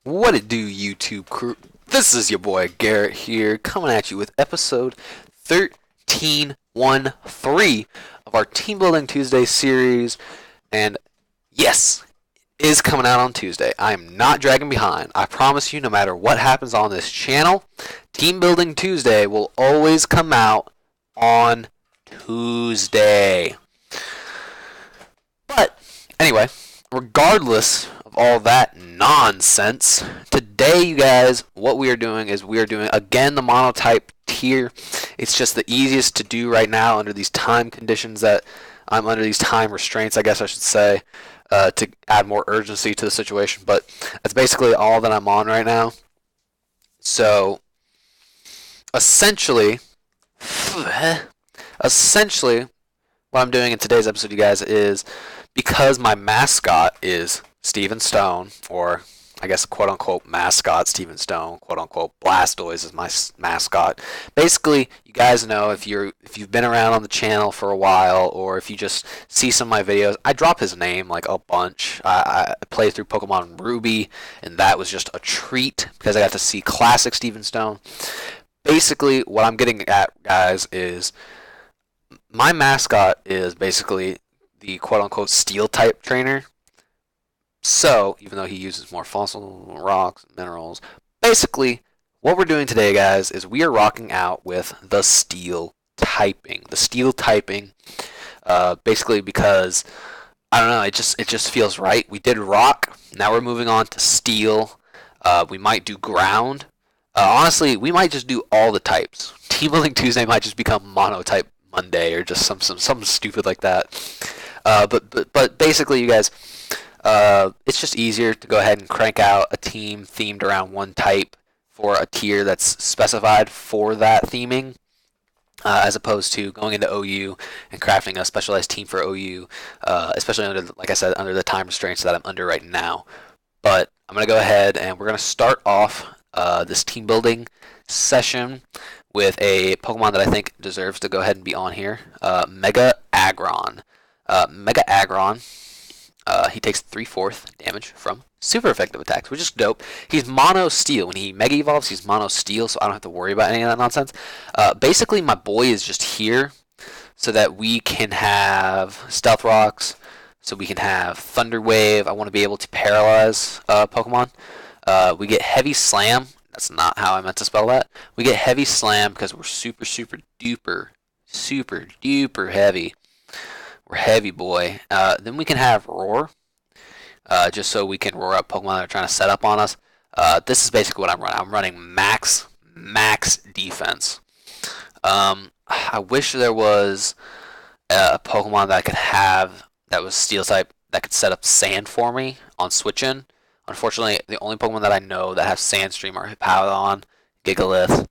What it do, YouTube crew? This is your boy Garrett here, coming at you with episode 1313 of our Team Building Tuesday series. And yes, it is coming out on Tuesday. I am not dragging behind. I promise you, no matter what happens on this channel, Team Building Tuesday will always come out on Tuesday. But anyway, regardless of all that nonsense, today, you guys, what we are doing is we are doing again the Monotype tier. It's just the easiest to do right now under these time conditions that I'm under, these time restraints, I guess I should say, to add more urgency to the situation. But that's basically all that I'm on right now. So essentially, what I'm doing in today's episode, you guys, is because my mascot is Steven Stone, or I guess quote-unquote mascot Steven Stone, quote-unquote Blastoise is my mascot. Basically, you guys know, if you've been around on the channel for a while, or if you just see some of my videos, I drop his name like a bunch. I played through Pokemon Ruby, and that was just a treat because I got to see classic Steven Stone. Basically, what I'm getting at, guys, is my mascot is basically the quote-unquote steel-type trainer. So, even though he uses more fossil rocks and minerals, basically, what we're doing today, guys, is we are rocking out with the steel typing. The steel typing, basically because, I don't know, it just feels right. We did rock, now we're moving on to steel. We might do ground. Honestly, we might just do all the types. Team Building Tuesday might just become Monotype Monday, or just something stupid like that. But basically, you guys, it's just easier to go ahead and crank out a team themed around one type for a tier that's specified for that theming, as opposed to going into OU and crafting a specialized team for OU, especially under, like I said, under the time restraints that I'm under right now. But I'm going to go ahead and we're going to start off this team building session with a Pokemon that I think deserves to go ahead and be on here, Aggron. Aggron, he takes 3/4 damage from super effective attacks, which is dope. He's mono steel. When he mega evolves, he's mono steel, so I don't have to worry about any of that nonsense. Basically, my boy is just here so that we can have Stealth Rocks, so we can have Thunder Wave. I want to be able to paralyze Pokemon. We get Heavy Slam. That's not how I meant to spell that. We get Heavy Slam because we're super duper heavy. We're heavy, boy. Then we can have Roar, just so we can roar up Pokemon that are trying to set up on us. This is basically what I'm running. I'm running max defense. I wish there was a Pokemon that I could have that was Steel type that could set up Sand for me on switch in. Unfortunately, the only Pokemon that I know that have Sandstream are Hippowdon, Gigalith, and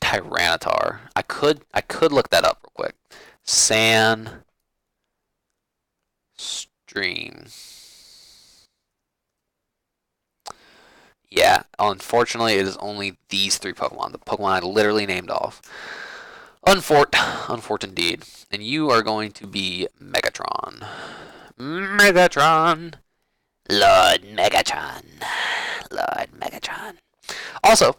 Tyranitar. I could look that up real quick. Sandstream. Yeah, unfortunately, it is only these three Pokemon. The Pokemon I literally named off. Unfort indeed. And you are going to be Megatron. Lord Megatron. Also,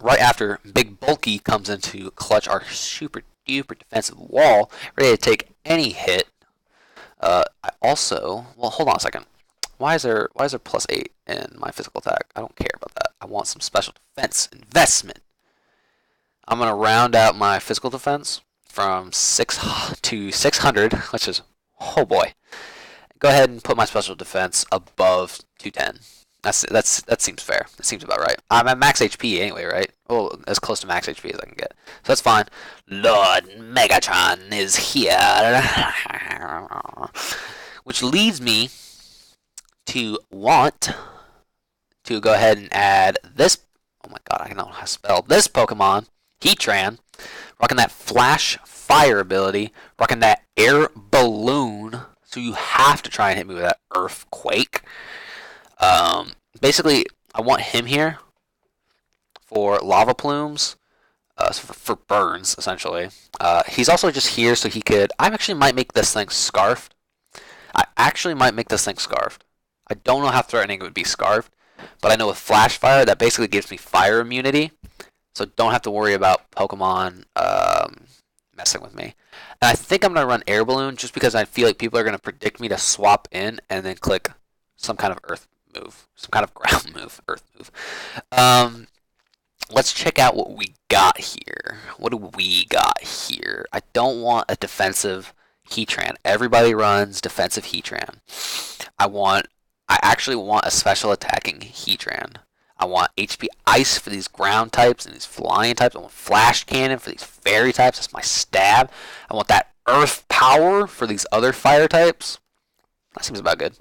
right after Big Bulky comes in to clutch our super duper defensive wall, ready to take any hit. I also, well, hold on a second. Why is there +8 in my physical attack? I don't care about that. I want some special defense investment. I'm gonna round out my physical defense from 6 to 600, which is, oh boy. Go ahead and put my special defense above 210. That seems fair. That seems about right. I'm at max HP anyway, right? Well, as close to max HP as I can get. So that's fine. Lord Megatron is here. Which leads me to want to go ahead and add this. Oh my god, I don't know how to spell this Pokemon. Heatran. Rocking that Flash Fire ability. Rocking that Air Balloon. So you have to try and hit me with that Earthquake. Basically, I want him here for lava plumes, for burns, essentially. He's also just here so he could... I actually might make this thing Scarfed. I don't know how threatening it would be Scarfed. But I know with Flash Fire, that basically gives me fire immunity. So don't have to worry about Pokemon messing with me. And I think I'm going to run Air Balloon just because I feel like people are going to predict me to swap in and then click some kind of Earth move. Some kind of ground move. Earth move. Let's check out what we got here. What do we got here? I don't want a defensive Heatran. Everybody runs defensive Heatran. I actually want a special attacking Heatran. I want HP Ice for these ground types and these flying types. I want Flash Cannon for these fairy types. That's my stab. I want that Earth Power for these other fire types. That seems about good.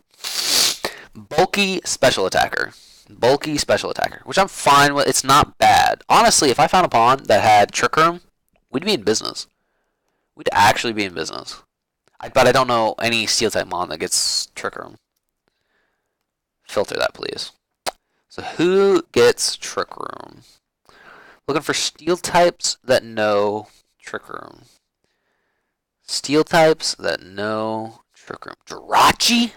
Bulky Special Attacker. Bulky Special Attacker, which I'm fine with. It's not bad. Honestly, if I found a pond that had Trick Room, we'd be in business. We'd actually be in business. But I don't know any Steel-type mon that gets Trick Room. Filter that, please. So who gets Trick Room? Looking for Steel types that know Trick Room. Steel types that know Trick Room. Jirachi?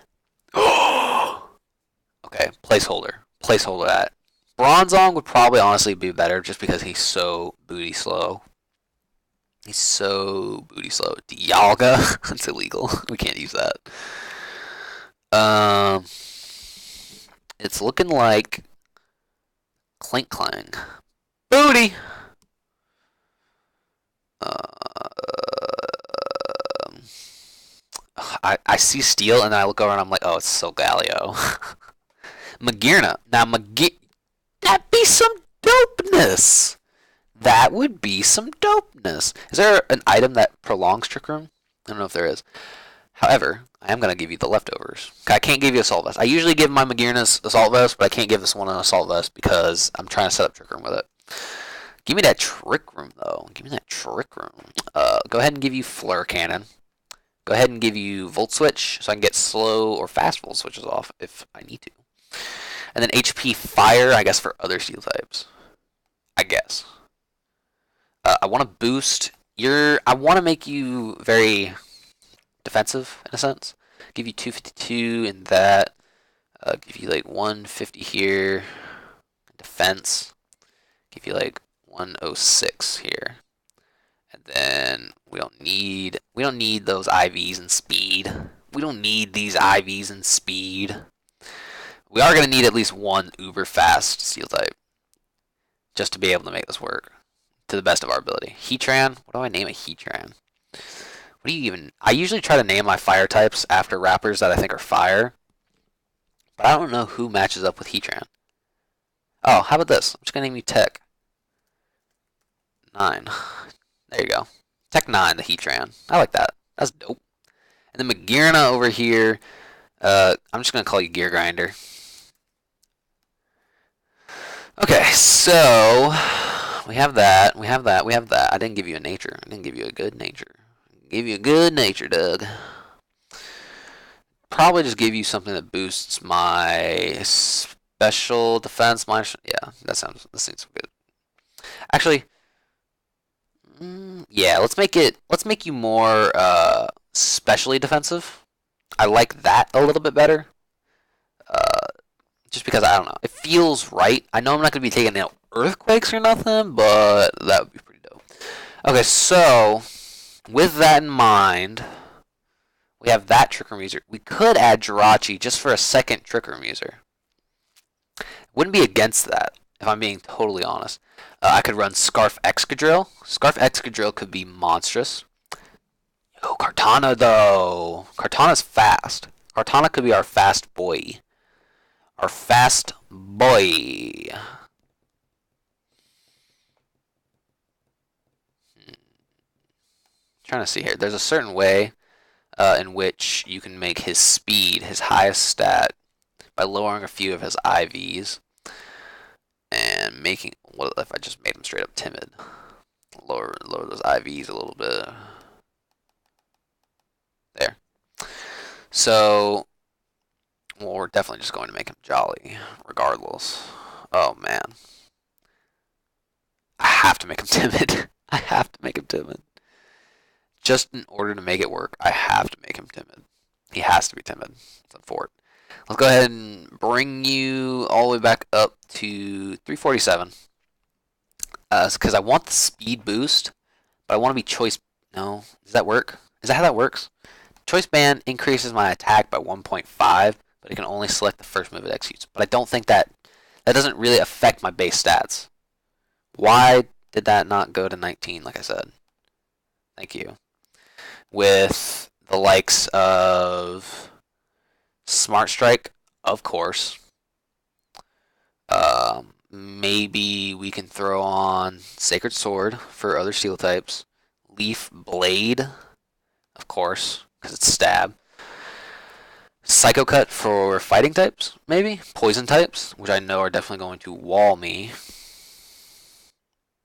Okay, placeholder. Placeholder that. Bronzong would probably honestly be better just because he's so booty slow. He's so booty slow. Dialga? That's illegal. We can't use that. It's looking like Clink Clang. Booty! I see Steel and then I look over and I'm like, oh, it's Solgaleo. Magearna. Now, that'd be some dopeness. That would be some dopeness. Is there an item that prolongs Trick Room? I don't know if there is. However, I am going to give you the leftovers. I can't give you Assault Vest. I usually give my Magearna's Assault Vest, but I can't give this one an Assault Vest because I'm trying to set up Trick Room with it. Give me that Trick Room, though. Give me that Trick Room. Go ahead and give you Flare Cannon. Go ahead and give you Volt Switch so I can get slow or fast Volt Switches off if I need to. And then HP Fire, I guess, for other Steel types. I guess. I want to boost I want to make you very defensive, in a sense. Give you 252 in that. Give you like 150 here. Defense. Give you like 106 here. And then we don't need those IVs and speed. We don't need these IVs and speed. We are going to need at least one uber fast Steel type just to be able to make this work to the best of our ability. Heatran. What do I name a Heatran? What do you even... I usually try to name my fire types after rappers that I think are fire. But I don't know who matches up with Heatran. Oh, how about this? I'm just going to name you Tech 9. There you go. Tech 9, the Heatran. I like that. That's dope. And then Magearna over here. I'm just going to call you Gear Grinder. Okay, so... We have that. We have that. We have that. I didn't give you a nature. I didn't give you a good nature. Give you a good nature, Doug. Probably just give you something that boosts my special defense. Yeah, that seems good. Actually, yeah, let's make you more specially defensive. I like that a little bit better. Just because I don't know, it feels right. I know I'm not gonna be taking out earthquakes or nothing, but that would be pretty dope. Okay, so with that in mind, we have that Trick Room user. We could add Jirachi just for a second Trick Room user. Wouldn't be against that, if I'm being totally honest. I could run Scarf Excadrill. Scarf Excadrill could be monstrous. Oh, Kartana, though. Kartana's fast. Kartana could be our fast boy. Our fast boy. Trying to see here. There's a certain way in which you can make his speed his highest stat by lowering a few of his IVs and making. What if I just made him straight up timid? Lower those IVs a little bit. There. So, well, we're definitely just going to make him jolly, regardless. Oh man, I have to make him timid. I have to make him timid. Just in order to make it work, I have to make him timid. He has to be timid. It's a fort. Let's go ahead and bring you all the way back up to 347. Because I want the speed boost, but I want to be choice. No, does that work? Is that how that works? Choice band increases my attack by 1.5, but it can only select the first move it executes. But I don't think that doesn't really affect my base stats. Why did that not go to 19? Like I said, thank you. With the likes of Smart Strike, of course. Maybe we can throw on Sacred Sword for other steel types. Leaf Blade, of course, because it's stab. Psycho Cut for fighting types, maybe? Poison types, which I know are definitely going to wall me.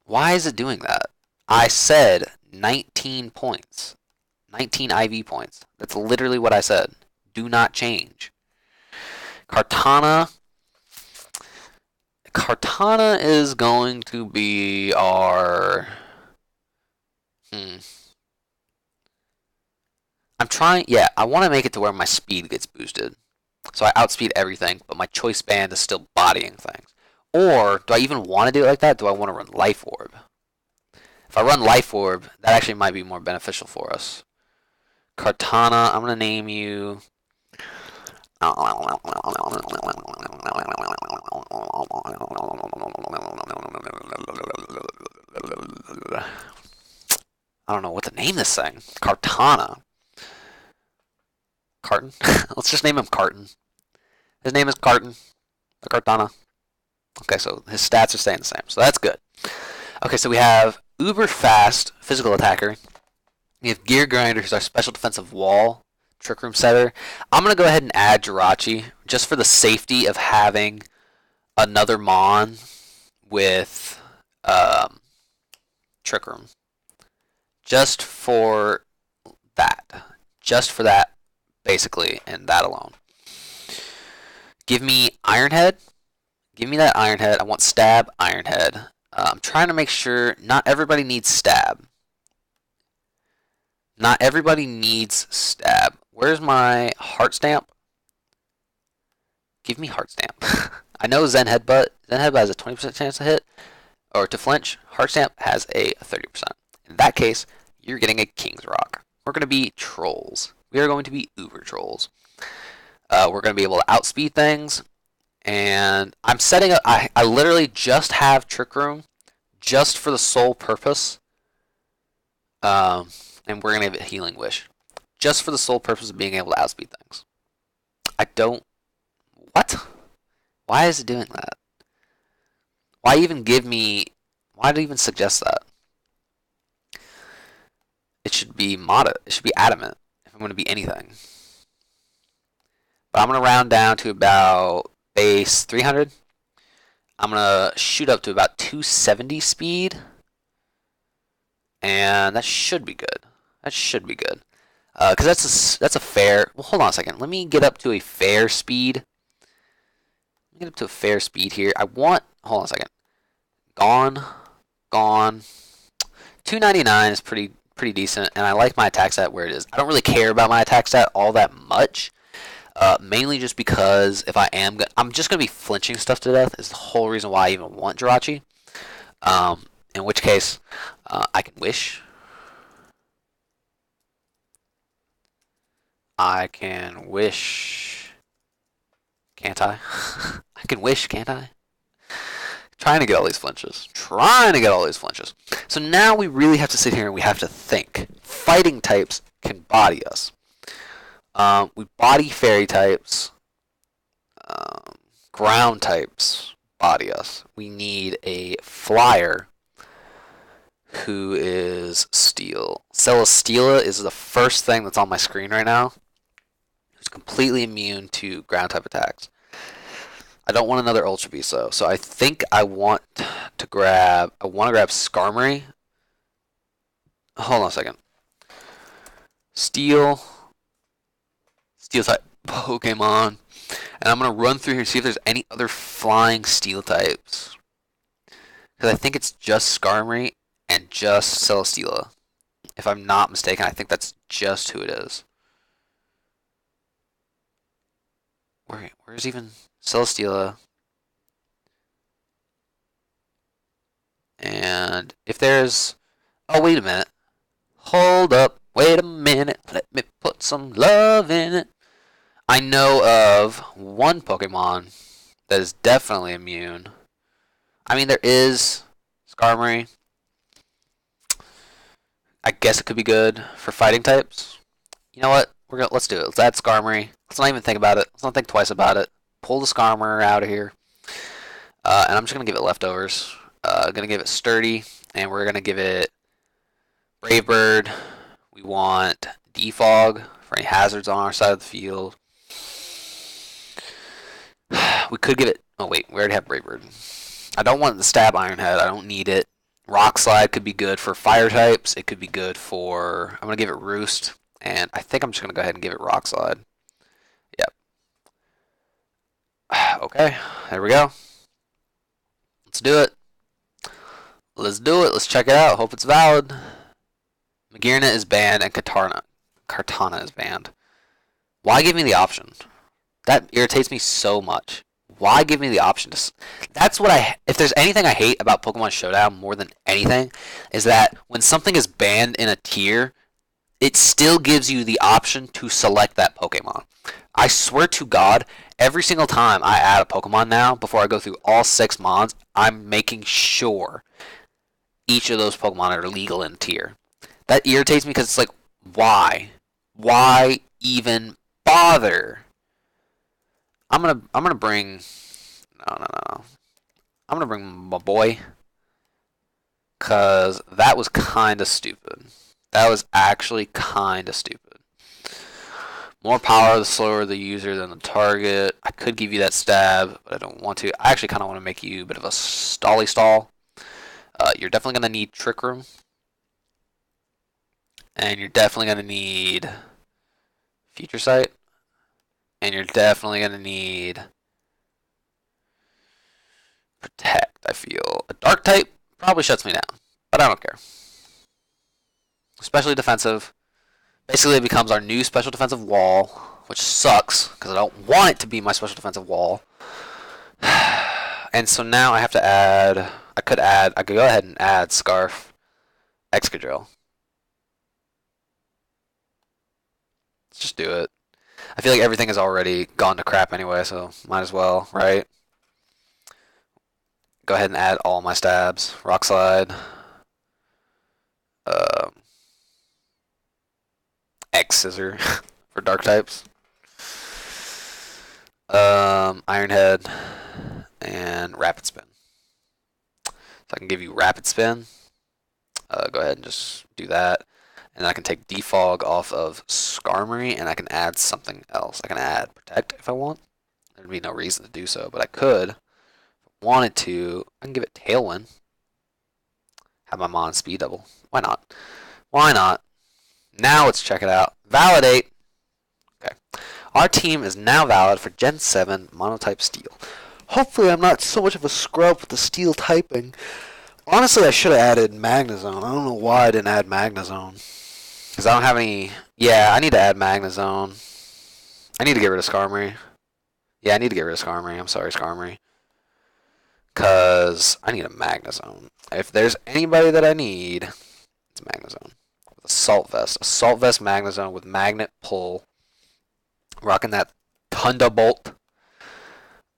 Why is it doing that? I said 19 points. 19 IV points. That's literally what I said. Do not change. Kartana is going to be our... I'm trying... Yeah, I want to make it to where my speed gets boosted. So I outspeed everything, but my choice band is still bodying things. Or, do I even want to do it like that? Do I want to run Life Orb? If I run Life Orb, that actually might be more beneficial for us. Kartana, I'm going to name you... I don't know what to name this thing. Kartana. Carton? Let's just name him Carton. His name is Carton. The Kartana. Okay, so his stats are staying the same. So that's good. Okay, so we have uber fast physical attacker. We have Gear Grinder, who's our special defensive wall. Trick Room setter. I'm going to go ahead and add Jirachi just for the safety of having another Mon with Trick Room. Just for that. Just for that, basically, and that alone. Give me Iron Head. Give me that Iron Head. I want Stab, Iron Head. I'm trying to make sure not everybody needs Stab. Not everybody needs Stab. Where's my Heart Stamp? Give me Heart Stamp. I know Zen Headbutt. Zen Headbutt has a 20% chance to hit or to flinch. Heart Stamp has a 30%. In that case, you're getting a King's Rock. We're going to be trolls. We are going to be uber trolls. We're going to be able to outspeed things. And I'm setting up... I literally just have Trick Room just for the sole purpose. And we're going to give it Healing Wish. Just for the sole purpose of being able to outspeed things. I don't... What? Why is it doing that? Why even give me... Why did it even suggest that? It should be It should be Adamant if I'm going to be anything. But I'm going to round down to about base 300. I'm going to shoot up to about 270 speed. And that should be good. That should be good. Because that's a fair... Well, hold on a second. Let me get up to a fair speed. Let me get up to a fair speed here. I want... Hold on a second. Gone. 299 is pretty decent, and I like my attack stat where it is. I don't really care about my attack stat all that much. Mainly just because if I am... I'm just going to be flinching stuff to death is the whole reason why I even want Jirachi. In which case, I can wish... I can wish... Can't I? I can wish, can't I? Trying to get all these flinches. So now we really have to sit here and we have to think. Fighting types can body us. We body fairy types. Ground types body us. We need a flyer who is steel. Celesteela is the first thing that's on my screen right now. Who's completely immune to ground type attacks. I don't want another Ultra Beast though, so I think I want to grab Skarmory. Hold on a second. Steel type Pokemon. And I'm going to run through here and see if there's any other flying steel types. Because I think it's just Skarmory and just Celesteela. If I'm not mistaken, I think that's just who it is. Where's even Celesteela? And if there's... Oh, wait a minute. Hold up. Wait a minute. Let me put some love in it. I know of one Pokemon that is definitely immune. I mean, there is Skarmory. I guess it could be good for fighting types. You know what? Let's do it. Let's add Skarmory. Let's not even think about it. Let's not think twice about it. Pull the Skarmory out of here. And I'm just gonna give it leftovers. Gonna give it Sturdy, and we're gonna give it Brave Bird. We want Defog for any hazards on our side of the field. We could give it... Oh wait, we already have Brave Bird. I don't want the Stab Iron Head. I don't need it. Rock Slide could be good for fire types. It could be good for... I'm going to give it Roost. And I think I'm just going to go ahead and give it Rock Slide. Yep. Okay, there we go. Let's do it. Let's do it. Let's check it out. Hope it's valid. Magearna is banned and Kartana is banned. Why give me the option? That irritates me so much. Why give me the option to... That's what if there's anything I hate about Pokemon Showdown more than anything, is that when something is banned in a tier, it still gives you the option to select that Pokemon. I swear to God, every single time I add a Pokemon now, before I go through all 6 mods, I'm making sure each of those Pokemon are legal in tier. That irritates me because it's like, why? Why even bother? I'm gonna bring... No. I'm gonna bring my boy. Cause that was kinda stupid. That was actually kinda stupid. More power the slower the user than the target. I could give you that stab, but I don't want to. I actually kinda want to make you a bit of a stally stall. You're definitely gonna need Trick Room. And you're definitely gonna need Future Sight. And you're definitely going to need Protect, I feel. A Dark type probably shuts me down, but I don't care. Especially defensive. Basically, it becomes our new special defensive wall, which sucks, because I don't want it to be my special defensive wall. And so now I have to add... I could go ahead and add Scarf, Excadrill. Let's just do it. I feel like everything has already gone to crap anyway, so might as well, right? Go ahead and add all my stabs. Rock Slide. X Scissor for dark types. Iron Head. And Rapid Spin. So I can give you Rapid Spin. Go ahead and just do that. And I can take Defog off of Skarmory, and I can add something else. I can add Protect if I want. There'd be no reason to do so, but I could. If I wanted to, I can give it Tailwind. Have my Mon speed double. Why not? Why not? Now let's check it out. Validate. Okay. Our team is now valid for Gen 7 Monotype Steel. Hopefully I'm not so much of a scrub with the Steel typing. Honestly, I should have added Magnezone. I don't know why I didn't add Magnezone. Because I don't have any... Yeah, I need to add Magnezone. I need to get rid of Skarmory. Yeah, I need to get rid of Skarmory. I'm sorry, Skarmory. Because I need a Magnezone. If there's anybody that I need, it's Magnezone. With Assault Vest. Assault Vest Magnezone with Magnet Pull. Rocking that Thunderbolt.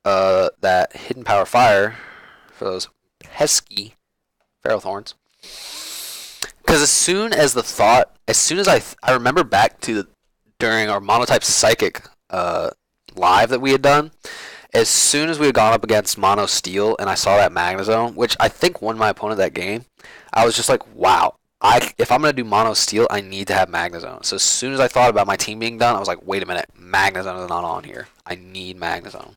That Hidden Power Fire. For those pesky Ferrothorns. Because as soon as I remember back to during our Monotype Psychic live that we had done, as soon as we had gone up against Mono Steel and I saw that Magnezone, which I think won my opponent that game, I was just like, wow, if I'm going to do Mono Steel, I need to have Magnezone. So as soon as I thought about my team being done, I was like, wait a minute, Magnezone is not on here. I need Magnezone.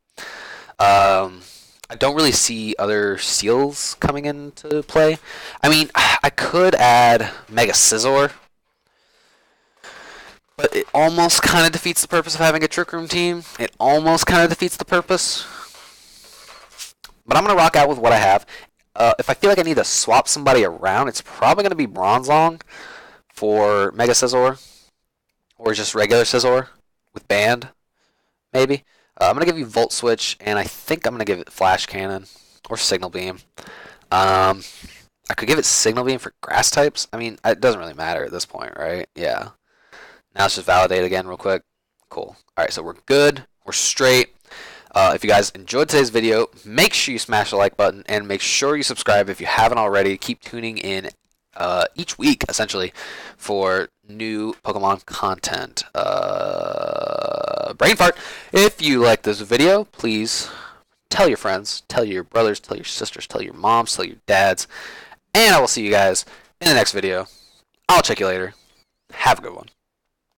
I don't really see other Steels coming into play. I mean, I could add Mega Scizor, but it almost kind of defeats the purpose of having a Trick Room team. It almost kind of defeats the purpose. But I'm going to rock out with what I have. If I feel like I need to swap somebody around, it's probably going to be Bronzong for Mega Scizor, or just regular Scizor with Band, maybe. I'm going to give you Volt Switch, and I think I'm going to give it Flash Cannon or Signal Beam. I could give it Signal Beam for grass types. I mean, it doesn't really matter at this point, right? Yeah. Now let's just validate again real quick. Cool. Alright, so we're good. We're straight. If you guys enjoyed today's video, make sure you smash the like button and make sure you subscribe if you haven't already. Keep tuning in each week, essentially, for new Pokemon content. Brain fart. If you like this video, please tell your friends, tell your brothers, tell your sisters, tell your moms, tell your dads. And I will see you guys in the next video. I'll check you later. Have a good one.